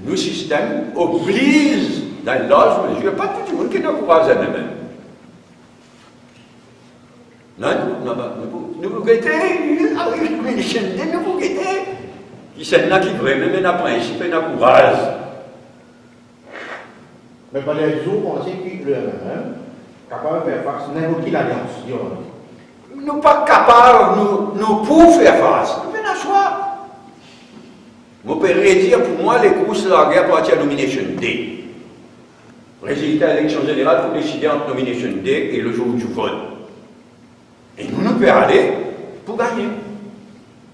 nos systèmes obligent, dans l'âge, mais il n'y a pas tout le monde qui est encouragé même. Non, nous guettons, nous guettons. Qui sont là qui vraiment mènent à principe et à courage. Mais par les autres, on sait que le MMM est capable de faire face à n'importe quelle alliance. Nous ne sommes pas capables, nous pouvons faire face. Nous venons à choix. Je peux dire pour moi, les courses de la guerre pour la Nomination Day. Résultat de l'élection générale pour décider entre Nomination Day et le jour du vote. Et nous pouvons aller pour gagner.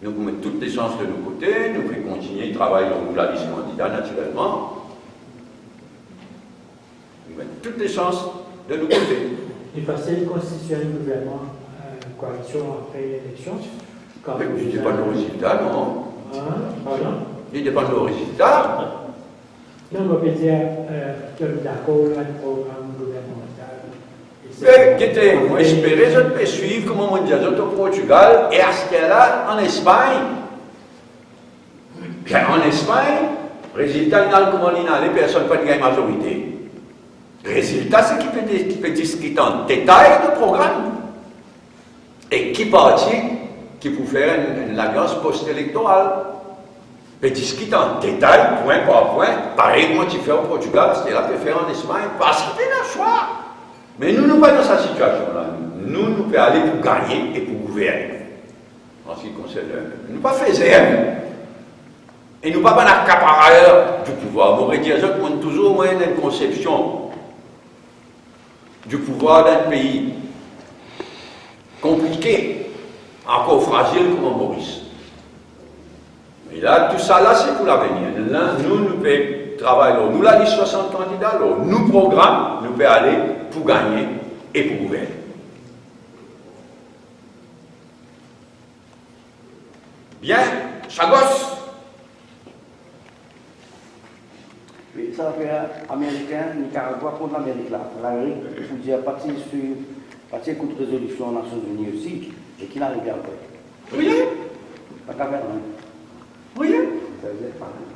Nous pouvons mettre toutes les chances de nos côtés, nous pouvons continuer de travailler dans la liste candidat naturellement. Nous pouvons mettre toutes les chances de nos côtés. Il est facile de constituer un gouvernement, une coalition après l'élection. Il dépend du résultat, non? Pardon? Il dépend du résultat. Non, on peut dire que d'accord avec le programme gouvernemental. Mais qui était espéré, je peux suivre, comme on dit, au Portugal, et à ce qu'elle-là, en Espagne. Bien, en Espagne, résultat, il y a comment il y a les personnes pas de gain majorité. Résultat, c'est qui peut discuter en détail de programme. Et qui partit, qui peut faire une alliance post-électorale. Peut discuter en détail, point par point, pareil, moi, tu fais au Portugal, c'était là, tu fais en Espagne, parce que c'est un choix. Mais nous, nous pas dans cette situation-là. Nous pouvons aller pour gagner et pour gouverner. En ce qui concerne, nous pas faire et nous pas un accapareur du pouvoir. Vous aurez dit, nous avons toujours moins une conception du pouvoir d'un pays compliqué, encore fragile comme Maurice. Et là, tout ça là, c'est pour l'avenir. Là, nous pouvons travailler. Nous, la liste 60 candidats, alors, nous programmes, nous pouvons aller pour gagner et pour gouverner. Bien, Chagos. Oui, ça fait américain, Nicaragua contre l'Amérique là. L'Amérique, il faut dire, partir coup de résolution aux Nations Unies aussi, et qui n'arrive pas. Oui. Pas qu'à faire, hein. Oui. Ça veut dire pareil.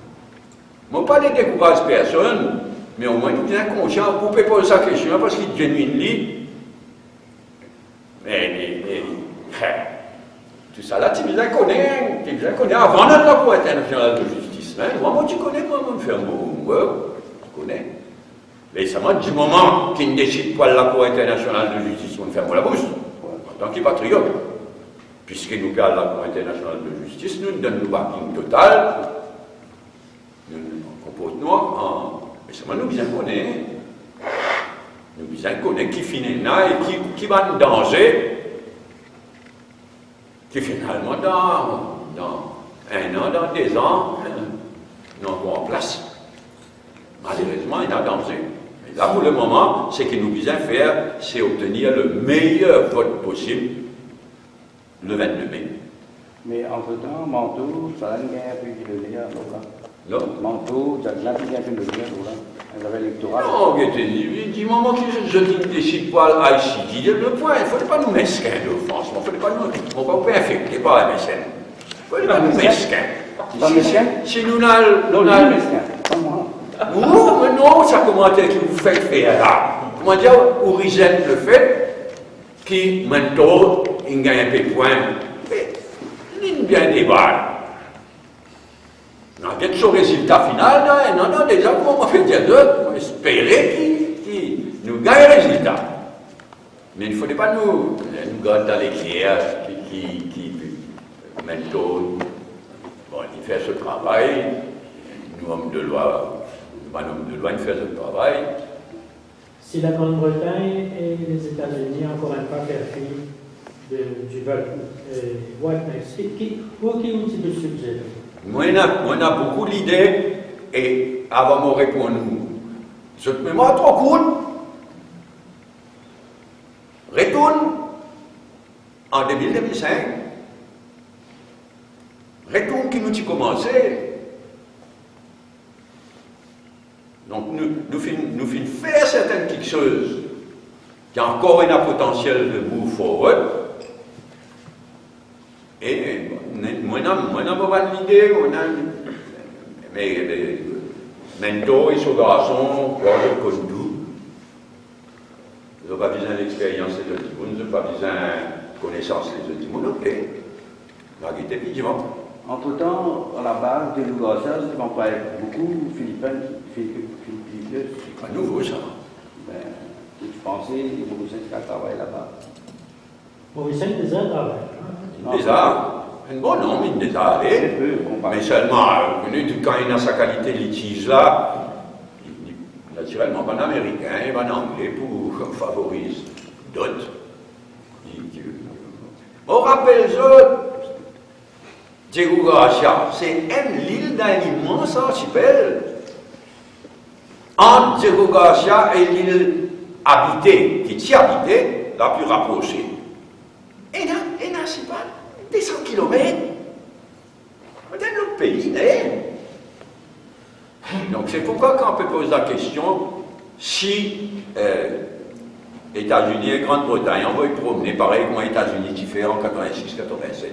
Je ne pas décourager personne, mais au moins, nous sommes conscients, vous pouvez poser sa question parce qu'il est genuinely. Mais tout ça là, tu bien connais avant notre Cour internationale de justice. Hein? Moi, tu connais, moi, je me fais un mot, tu connais. Mais ça m'a du moment qu'il ne décide pas la Cour internationale de justice, on me ferme la bouche, en tant que patriote. Puisque nous parlons de la Cour internationale de justice, nous donnons le backing total, nous comportons mais ça m'a nous bien connaître. Nous bien connaître qui finit là et qui va en danger, qui finalement dans 1 an, dans 2 ans, n'ont en place. Malheureusement, il y a danger. Et là, pour le moment, ce que nous visons faire, c'est obtenir le meilleur vote possible le 22 mai. Mais entre-temps, Manteau, ça a gagné un peu de lien, Non. Manteau, Jacqueline, il y a un peu de lien, elle avait l'électorat. Non, du moment que je ne décide pas à ICD, le point, il ne faut pas nous mesquins de France, il ne faut pas nous infecter par la mécène. Il ne faut pas nous mesquins. Pas mesquin? Si nous n'avons... mesquin, pas moi. Non, mais non, ça commentaire que vous faites faire là. Comment dire, vous rejetez le fait que maintenant, il gagne un peu de points. Mais, il y a bien débat. On a bien son résultat final, non, déjà, comment on fait dire d'autres, on espérer qu'il nous gagne le résultat. Mais il ne faudrait pas nous garder dans l'éclair qui maintenant, bon, il fait ce travail, nous, hommes de loi, il fait ce travail. Si la Grande-Bretagne et les États-Unis, encore une fois, faire fi du vote pour qui ont de sujet? Moi, on a beaucoup d'idées, et avant de répondre, cette mémoire trop courte, retourne en 2005, retourne qui nous a commencé. Donc, nous finissons faire certaines petites choses qui ont encore un potentiel de move forward. Et moi, on n'a pas l'idée, mais Mento et son garçon, quoi, je connais tout. Ils n'ont pas besoin d'expérience des autres, ils n'ont pas besoin de connaissance des autres, ok. La guide est vivante. Entre-temps, à la base de Lougassas, on parlait beaucoup Philippines. C'est pas nouveau ça. Ben, tu pensais, les Mauriciens qui travaillent là-bas. Mauricien déjà travaille. Déjà, un bon nom, mais déjà allé. Mais seulement, quand il a sa qualité de litige là, naturellement, pas en américain, il va en anglais pour favoriser d'autres. On rappelle Diego Garcia, c'est l'île d'un immense archipel. Entre Diego Garcia et l'île habitée, qui t'y habitait, la plus rapprochée. Et là, c'est pas des 100 km. On est dans notre pays, né? Donc c'est pourquoi quand on peut poser la question si États-Unis et Grande-Bretagne, on va y promener pareil comme les États-Unis qui fait en 86-87.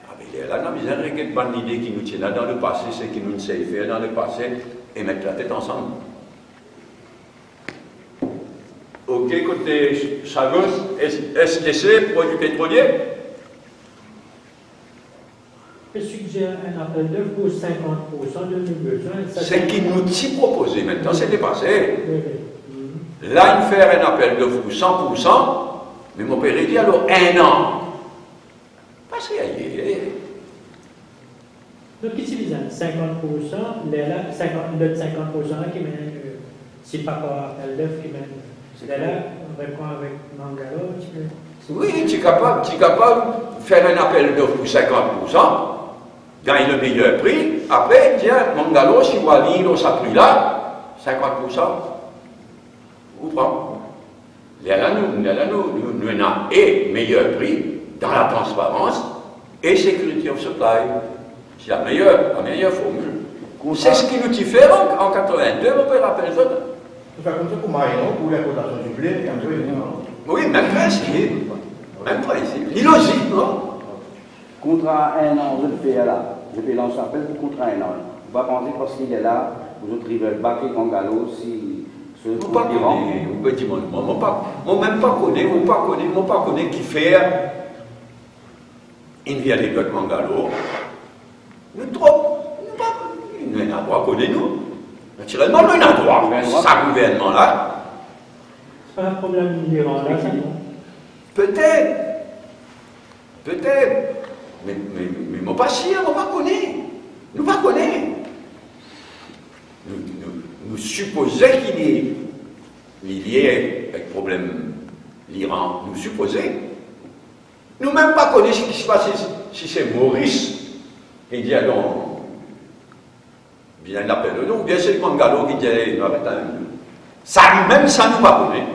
Ah, mais là, on a besoin de bonne idée qui nous tient là dans le passé, c'est qui nous sait faire dans le passé et mettre la tête ensemble. Ok, côté Chagos, STC, produit pétrolier. Je suggère un appel d'offres pour 50% de nos besoins. C'est qui nous t'y proposé maintenant, c'est dépassé. Oui. Là, il fait un appel d'offres pour 100%, mais mon père dit alors 1 an. Passez ailleurs. Donc ici, ils ont 50%, là, 50% là qui mène, si pas par appel d'offres qui mène. Là, on répond avec Mangalo, tu peux. Oui, tu es capable de faire un appel d'offres pour 50%, gagner le meilleur prix, après, tiens, Mangalo, si Wally, dans sa prix là, 50%, vous prenez. Là, nous avons et meilleur prix dans la transparence et sécurité of supply. C'est la meilleure formule. C'est ce qui nous fait en 82, on peut rappeler ça. Tout ça comme ça pour Marion, pour l'importation du blé, comme ça, évidemment. Oui, même principe. Même principe. Ni logique, non? Contrat 1 an, je vais lancer un appel pour contrat 1 an. On va penser parce qu'il est là, vous autres, ils veulent baquer Mangalo si ce On ne pas connaître, on même pas connaît qui fait une vie à l'école de Mangalo. Nous n'avons pas connu nous. Naturellement, nous n'avons pas ça gouvernement-là. C'est pas un problème de l'Iran, là, Peut-être. Mais mon pas sûr, on ne connaît pas. Nous ne connaissons pas. Nous supposons qu'il est lié avec le problème l'Iran. Nous supposons. Nous même pas connaissons ce qui se passe si c'est Maurice qui dit alors, bien l'appel de nous, ou bien c'est le Mangalo qui dit non, ça même ça nous pas connaît.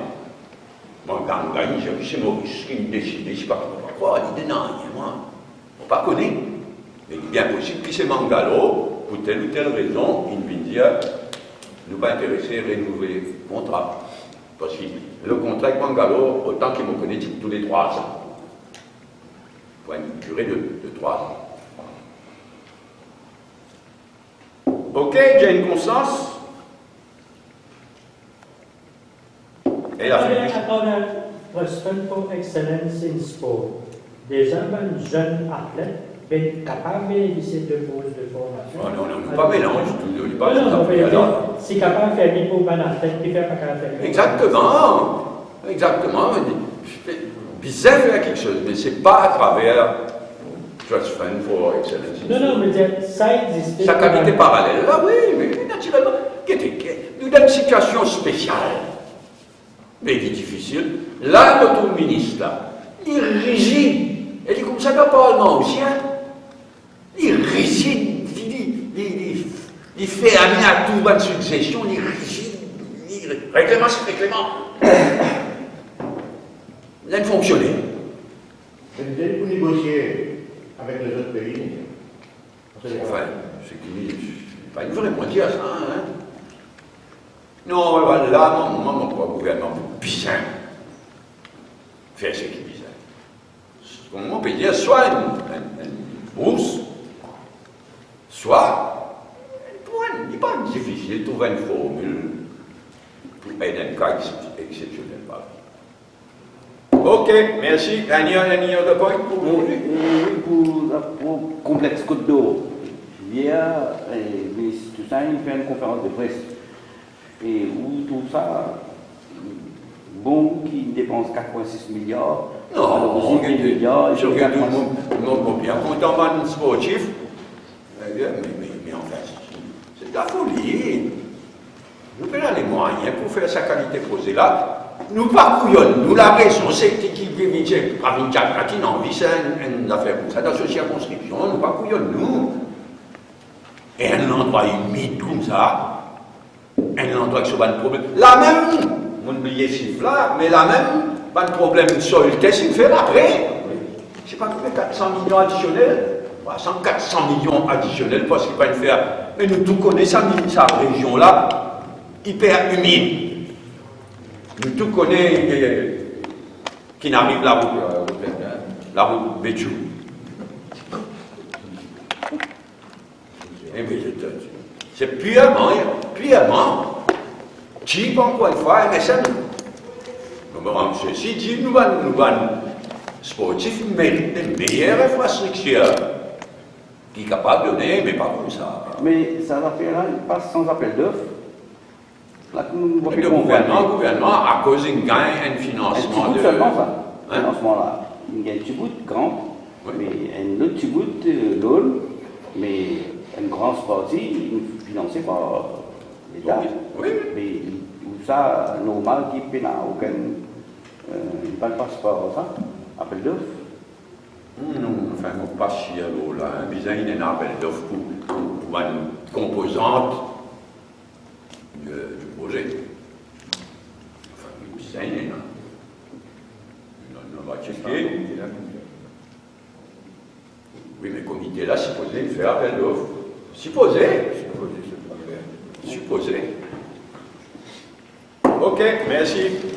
Bon, quand on gagne, c'est Maurice qui nous décide, je ne sais pas quoi, il dit non, moi, on ne pas connaît. Mais il est bien possible que c'est Mangalo, pour telle ou telle raison, il vient dire nous pas intéressés à renouveler le contrat. Parce que le contrat avec Mangalo, autant qu'il me connaît, c'est tous les 3 ans. Pour une durée de 3 ans. Ok, j'ai une conscience. Et la fin du Trust Fund for Excellence in Sport. Des jeunes athlètes sont capables de bénéficier de bourses de formation. Non, pas mélange, tout pas si capable de faire des pour un athlète qui fait pas qu'à faire. Exactement. Bizarre faire quelque chose, mais c'est pas à travers Trust Fund for Excellence. Non, mais ça existe. Sa qualité parallèle, là, oui, mais naturellement, nous dans une situation spéciale, mais difficile. Là, notre ministre, là, il est rigide. Et il dit comme ça, le Parlement aussi, hein. Il est rigide, il fait amener à tout bonne succession, il est rigide, règlement, c'est règlement. Il a fonctionné. Mais pour négocier avec les autres pays, enfin, c'est pas une vraie moitié à ça, hein. Non, là, mon gouvernement peut bien faire ce qu'il disait. On peut dire soit une bourse, soit il n'est pas difficile de trouver une formule pour aider un cas exceptionnel. Ok, merci. Any other point pour aujourd'hui? Oui, pour complexe Côte d'Or. Hier, le ministre Toussaint fait une conférence de presse. Et où tout ça, bon, qui dépense 4,6 milliards. Non, alors, 10 milliards, je regarde tout le monde bien content d'un sportif. Mais enfin, c'est de la folie. Nous prenons les moyens pour faire sa qualité posée là. Nous pas couillons, nous la raison, c'est qui vient par une carte qui n'a envie, c'est une affaire comme ça, dans cette circonscription, nous pas couillons, nous. Et un endroit humide comme ça, un endroit qui a un problème. La même, on oublie ce là, mais la même, pas de problème sur le test, il fait après. Je ne sais pas combien, 400 millions additionnels, 400 millions additionnels, parce qu'il va le faire. Mais nous tous connaissons cette région-là, hyper humide. Nous tous connaissons qui n'arrive la route Béchou. C'est purement, cheap encore une fois, mais ça ceci dit, nous sportifs méritent des meilleures infrastructures qui sont capables de donner, mais pas comme ça. Mais ça va faire là, il passe sans appel d'offres. Là, Le gouvernement, à cause d'un gain, un financement de... seulement ça, Hein? financement-là. Il y a un petit bout de grand, Oui. mais un autre petit bout de l'autre, mais une grande partie financée par l'État. Oui. Mais ça, normal, qui n'a aucun... il ne passe pas ça, appel d'offres. Non, enfin, on passe chez là, mais il y a un appel d'offres pour une composante du projet. Enfin, c'est un on va checker. Oui, mais le comité là, supposé faire appel d'offres. Supposé. Ok, merci.